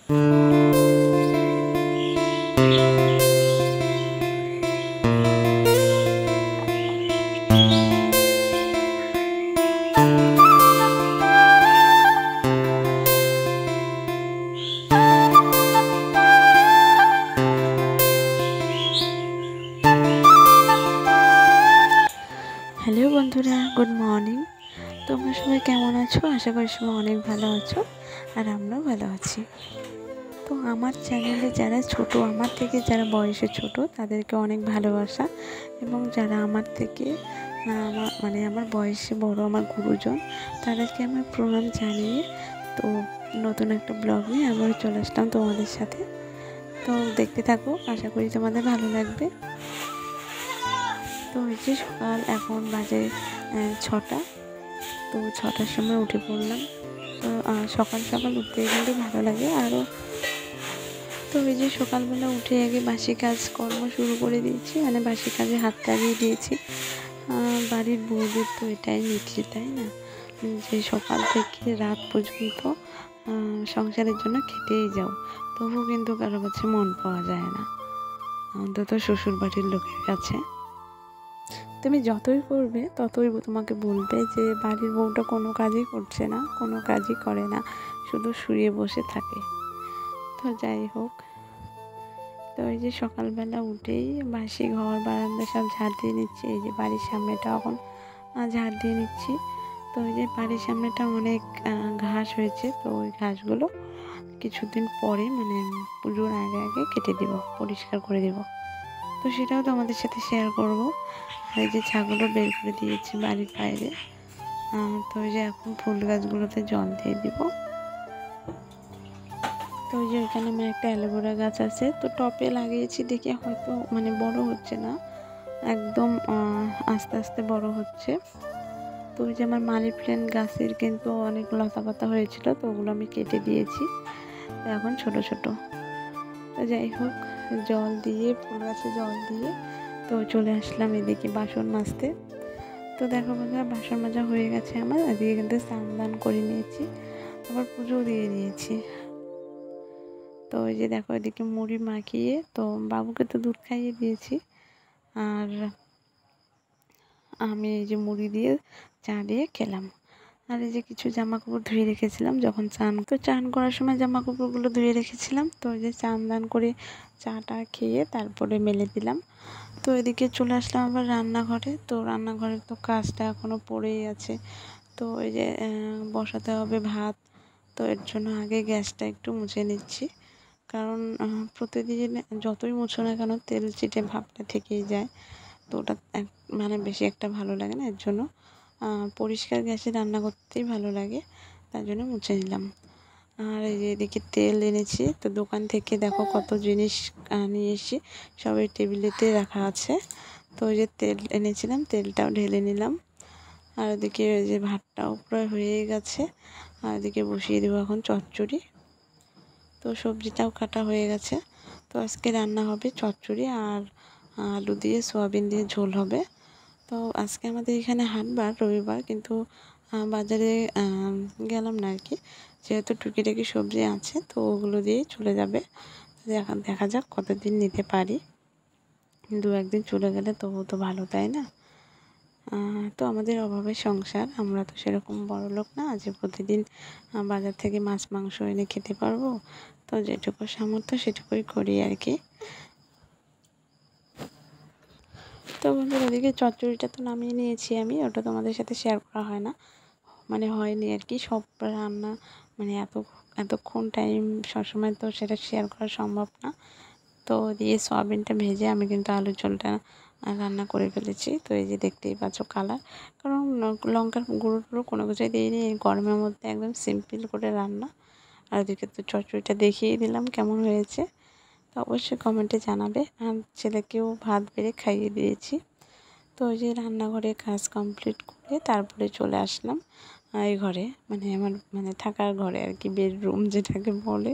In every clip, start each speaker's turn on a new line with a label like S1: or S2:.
S1: Hello বন্ধুরা, good morning. তোমরা সবাই কেমন আছো? আশা করি সবাই অনেক ভালো আছো, আর আমরাও ভালো আছি। তো আমার চ্যানেলে যারা ছোট, আমার থেকে যারা বয়সে ছোট, তাদেরকে অনেক ভালোবাসা, এবং যারা আমার থেকে আমার বয়সে বড়, আমার গুরুজন, তাদেরকে আমার প্রণাম জানিয়ে তো নতুন একটা ব্লগ নিয়ে আবার চলে আসলাম তোমাদের সাথে। তো দেখতে থাকো, আশা করি তোমাদের ভালো লাগবে। তো হয়েছে সকাল, এখন বাজে 6টা। তো 6টার সময় উঠে পড়লাম। তো সকাল সকাল উঠতে কিন্তু ভালো লাগে আরও। তো এই যে সকালবেলা উঠে আগে বাসি কাজকর্ম শুরু করে দিয়েছি, মানে বাসি কাজে হাত লাগিয়ে দিয়েছি। বাড়ির বউদের তো এটাই নীতি, তাই না, যে সকাল থেকে রাত পর্যন্ত সংসারের জন্য খেটেই যাও, তবুও কিন্তু কারো কাছে মন পাওয়া যায় না, অন্তত শ্বশুর বাড়ির লোকের কাছে। তুমি যতই করবে ততই তোমাকে বলবে যে বাড়ির বউটা কোনো কাজই করছে না, কোনো কাজই করে না, শুধু শুয়ে বসে থাকে। তো যাই হোক, তো এই যে সকালবেলা উঠেই বাসি ঘর বারান্দা সব ঝাড় দিয়ে নিচ্ছি। এই যে বাড়ির সামনেটা এখন ঝাড় দিয়ে নিচ্ছি। তো ওই যে বাড়ির সামনেটা অনেক ঘাস হয়েছে, তো ওই ঘাসগুলো কিছুদিন পরে, মানে পুজোর আগে আগে কেটে দেব, পরিষ্কার করে দেব। তো সেটাও তো আমাদের সাথে শেয়ার করব। আর এই যে ছাগলও বের করে দিয়েছি বাড়ির বাইরে। তো ওই যে এখন ফুল গাছগুলোতে জল দিয়ে দিব। তো ওই যে এখানে আমার একটা অ্যালোভেরা গাছ আছে, তো টপে লাগিয়েছি, দেখে হয়তো মানে বড় হচ্ছে না, একদম আস্তে আস্তে বড় হচ্ছে। তো ওই যে আমার মানি প্ল্যান্ট গাছের কিন্তু অনেক লতা পাতা হয়েছিল, তো ওগুলো আমি কেটে দিয়েছি, তো এখন ছোট ছোট। তো যাই হোক, জল দিয়ে, ফুল গাছে জল দিয়ে তো চলে আসলাম এদিকে বাসন মাজতে। তো দেখো বন্ধুরা, বাসন মাজা হয়ে গেছে আমার। এদিকে কিন্তু স্নান করে নিয়েছি, আবার পুজো দিয়ে দিয়েছি। তো ওই যে দেখো, এদিকে মুড়ি মাখিয়ে তো বাবুকে তো দুধ খাইয়ে দিয়েছি, আর আমি এই যে মুড়ি দিয়ে চা দিয়ে খেলাম। আর এই যে কিছু জামা কাপড় ধুয়ে রেখেছিলাম, যখন চান করার সময় জামা কাপড়গুলো ধুয়ে রেখেছিলাম। তো ওই যে দান করে চাটা খেয়ে তারপরে মেলে দিলাম। তো এদিকে চলে আসলাম আবার রান্নাঘরে। তো রান্নাঘরের তো কাজটা এখনও পড়েই আছে। তো ওই যে বসাতে হবে ভাত। তো এর জন্য আগে গ্যাসটা একটু মুছে নিচ্ছি, কারণ প্রতিদিন যতই মুছো না কেন তেল চিটে ভাবটা থেকেই যায়। তো ওটা মানে বেশি একটা ভালো লাগে না, এর জন্য পরিষ্কার গ্যাসে রান্না করতেই ভালো লাগে, তার জন্য মুছে নিলাম। আর এই যে এদিকে তেল এনেছি, তো দোকান থেকে দেখো কত জিনিস নিয়ে এসেছি, সবাই টেবিলেতে রাখা আছে। তো ওই যে তেল এনেছিলাম, তেলটাও ঢেলে নিলাম। আর এদিকে ওই যে ভাতটাও প্রায় হয়ে গেছে, আর এদিকে বসিয়ে দেবো এখন চচ্চড়ি। তো সবজিটাও কাটা হয়ে গেছে। তো আজকে রান্না হবে চচ্চড়ি আর আলু দিয়ে সোয়াবিন দিয়ে ঝোল হবে। তো আজকে আমাদের এখানে হাটবার, রবিবার, কিন্তু বাজারে গেলাম না আর কি, যেহেতু টুকিটাকি সবজি আছে, তো ওগুলো দিয়েই চলে যাবে। দেখা যাক কতদিন নিতে পারি, 2-1 দিন চলে গেলে তবু তো ভালো, তাই না? তো আমাদের অভাবের সংসার, আমরা তো সেরকম বড়লোক না যে প্রতিদিন বাজার থেকে মাছ মাংস এনে খেতে পারবো। তো যেটুকু সামর্থ্য সেটুকুই করি আর কি। তো বন্ধুরা, ওদিকে চচ্চড়িটা তো নামিয়ে নিয়েছি আমি, ওটা তোমাদের সাথে শেয়ার করা হয় না, মানে হয়নি আর কি। সব রান্না মানে এতক্ষণ টাইম সবসময় তো সেটা শেয়ার করা সম্ভব না। তো দিয়ে সয়াবিনটা ভেজে আমি কিন্তু আলুর ঝোলটা রান্না করে ফেলেছি। তো এই যে দেখতেই পাচ্ছ কালার, কারণ লঙ্কার গুঁড়ো টুড়ো কোনো কিছুই দিইনি, এই গরমের মধ্যে একদম সিম্পল করে রান্না। আর ওদিকে তো চচ্চড়িটা দেখিয়ে দিলাম কেমন হয়েছে, তো অবশ্যই কমেন্টে জানাবে। আর ছেলেকেও ভাত বেড়ে খাইয়ে দিয়েছি। তো ওই যে রান্নাঘরে কাজ কমপ্লিট করে তারপরে চলে আসলাম এই ঘরে, মানে আমার থাকার ঘরে আর কি, বেডরুম যেটাকে বলে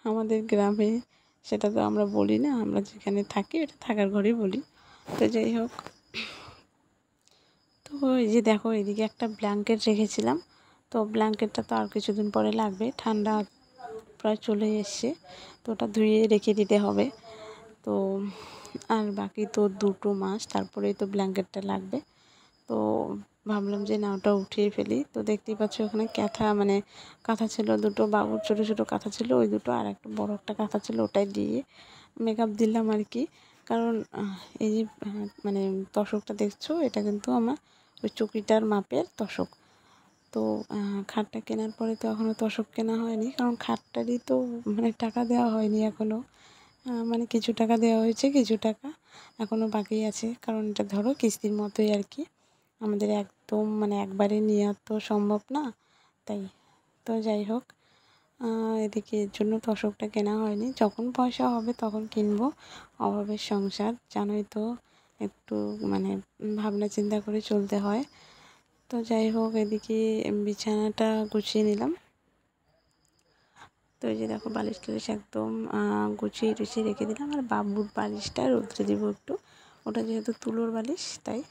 S1: আমাদের গ্রামে, সেটা তো আমরা বলি না, আমরা যেখানে থাকি এটা থাকার ঘরেই বলি। তো যাই হোক, তো এই যে দেখো এদিকে একটা ব্ল্যাঙ্কেট রেখেছিলাম, তো ব্ল্যাঙ্কেটটা তো আর কিছুদিন পরে লাগবে, ঠান্ডা প্রায় চলে এসছে, তো ওটা ধুয়ে রেখে দিতে হবে। তো আর বাকি তো 2টো মাস, তারপরেই তো ব্ল্যাঙ্কেটটা লাগবে। তো ভাবলাম যে না ওটা উঠিয়ে ফেলি। তো দেখতেই পাচ্ছ ওখানে কাঁথা ছিল, 2টো বাবুর ছোটো ছোটো কাঁথা ছিল, ওই 2টো, আর একটা বড় একটা কাঁথা ছিল, ওটাই দিয়ে মেকআপ দিলাম আর কি। কারণ এই যে তোশকটা দেখছো, এটা কিন্তু আমার ওই চকিটার মাপের তোশক। তো খাটটা কেনার পরে তো এখনও তোশক কেনা হয়নি, কারণ খাটটারই তো টাকা দেওয়া হয়নি এখনও। কিছু টাকা দেওয়া হয়েছে, কিছু টাকা এখনও বাকি আছে, কারণ এটা ধরো কিস্তির মতোই আর কি। আমাদের একদম একবারে নেওয়া তো সম্ভব না, তাই। তো যাই হোক, এদিকে এর জন্য তোশকটা কেনা হয়নি, যখন পয়সা হবে তখন কিনবো। অভাবের সংসার জানোই তো, একটু ভাবনা চিন্তা করে চলতে হয়। তো যাই হোক, এদিকে বিছানাটা গুছিয়ে নিলাম। তো এই যে দেখো বালিশ টালিশ একদম গুছিয়ে টুছিয়ে রেখে দিলাম। আর বাবুর বালিশটা রোদ্রে দিব একটু, ওটা যেহেতু তুলোর বালিশ তাই।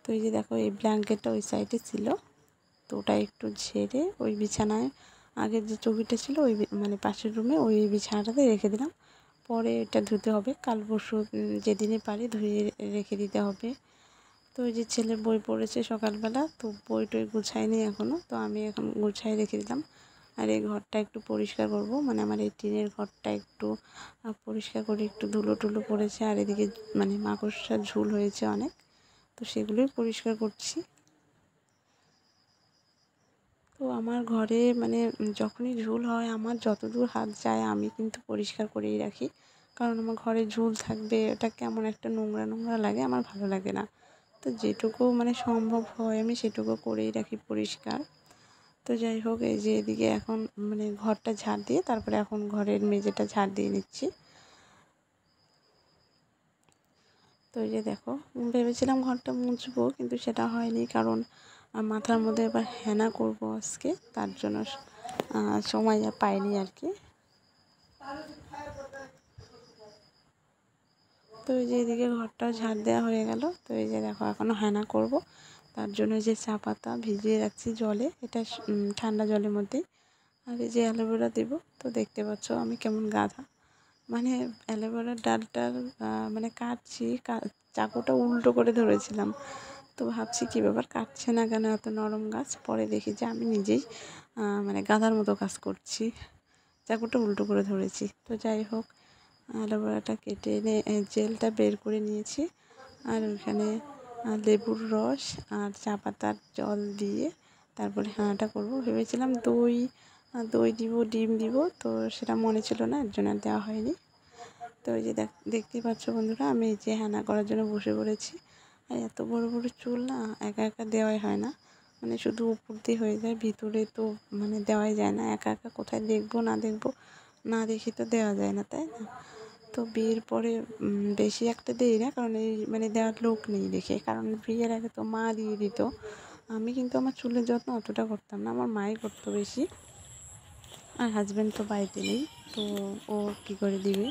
S1: তো এই যে দেখো এই ব্ল্যাঙ্কেটটা ওই সাইডে ছিল, তো ওটা একটু ঝেড়ে ওই বিছানায়, আগের যে চৌকিটা ছিল ওই পাশের রুমে ওই বিছানাটাতে রেখে দিলাম। পরে এটা ধুতে হবে, কাল পরশু যেদিনে পারি ধুয়ে রেখে দিতে হবে। তো ওই যে ছেলে বই পড়েছে সকালবেলা, তো বই টই গুছাইনি এখনও, তো আমি এখন গুছাই রেখে দিলাম। আর এই ঘরটা একটু পরিষ্কার করব, আমার এই টিনের ঘরটা একটু পরিষ্কার করে, একটু ধুলো টুলো পড়েছে, আর এদিকে মাকড়সার ঝুল হয়েছে অনেক, তো সেগুলোই পরিষ্কার করছি। তো আমার ঘরে যখনই ঝুল হয়, আমার যতদূর হাত যায় আমি কিন্তু পরিষ্কার করেই রাখি, কারণ আমার ঘরে ঝুল থাকবে, ওটা কেমন একটা নোংরা নোংরা লাগে, আমার ভালো লাগে না। তো যেটুকু সম্ভব হয় আমি সেটুকু করেই রাখি পরিষ্কার। তো যাই হোক, এই যে এদিকে এখন ঘরটা ঝাড় দিয়ে তারপরে এখন ঘরের মেঝেটা ঝাড় দিয়ে নিচ্ছি। তো এই যে দেখো, ভেবেছিলাম ঘরটা মুছবো, কিন্তু সেটা হয়নি, কারণ মাথার মধ্যে এবার হেনা করব আজকে, তার জন্য সময় আর পাইনি আর কি। তো এই যে এদিকে ঘরটাও ঝাড় দেওয়া হয়ে গেল। তো এই যে দেখো এখনও হেনা করব, তার জন্য যে চা পাতা ভিজিয়ে রাখছি জলে, এটা ঠান্ডা জলের মধ্যেই। আর এই যে অ্যালোভেরা দেবো, তো দেখতে পাচ্ছ আমি কেমন গাধা, অ্যালোভেরার ডালটার কাটছি, চাকুটা উল্টো করে ধরেছিলাম। তো ভাবছি কী ব্যাপার, কাটছে না কেন এত নরম গাছ, পরে দেখি যে আমি নিজেই গাধার মতো কাজ করছি, চাকুটা উল্টো করে ধরেছি। তো যাই হোক, অ্যালোভেরাটা কেটে এনে জেলটা বের করে নিয়েছি, আর ওইখানে লেবুর রস আর চা পাতার জল দিয়ে তারপরে হেনাটা করবো। ভেবেছিলাম দই দিব, ডিম দিব, তো সেটা মনে ছিল না, এর জন্য দেওয়া হয়নি। তো ওই যে দেখতেই পাচ্ছ বন্ধুরা, আমি এই যে হেনা করার জন্য বসে পড়েছি। আর এত বড় বড় চুল না, একা একা দেওয়াই হয় না, শুধু উপর দিয়ে হয়ে যায়, ভিতরে তো দেওয়াই যায় না। একা একা কোথায় দেখবো না দেখবো, না দেখি তো দেওয়া যায় না, তাই না? তো বিয়ের পরে বেশি একটা দিই না, কারণ এই দেওয়ার লোক নেই দেখে, কারণ বিয়ের আগে তো মা দিয়ে দিত। আমি কিন্তু আমার চুলের যত্ন অতটা করতাম না, আমার মাই করতো বেশি। আর হাজব্যান্ড তো বাড়িতে নেই, তো ও কী করে দিবে,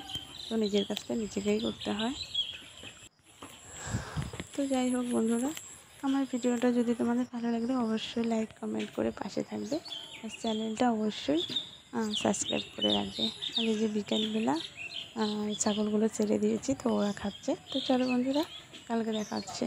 S1: তো নিজের কাজটা নিজেকেই করতে হয়। তো যাই হোক বন্ধুরা, আমার ভিডিওটা যদি তোমাদের ভালো লাগলে অবশ্যই লাইক কমেন্ট করে পাশে থাকবে, আর চ্যানেলটা অবশ্যই সাবস্ক্রাইব করে রাখবে। আর এই যে বিকেলবেলা ছাগলগুলো ছেড়ে দিয়েছি, তো ওরা খাচ্ছে। তো চলো বন্ধুরা, কালকে দেখা হচ্ছে।